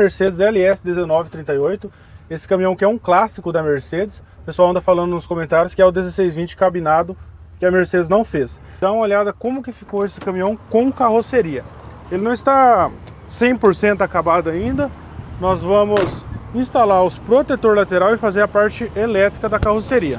Mercedes LS 1938, esse caminhão que é um clássico da Mercedes. O pessoal anda falando nos comentários que é o 1620 cabinado que a Mercedes não fez. Dá uma olhada como que ficou esse caminhão com carroceria. Ele não está 100% acabado ainda. Nós vamos instalar os protetor lateral e fazer a parte elétrica da carroceria.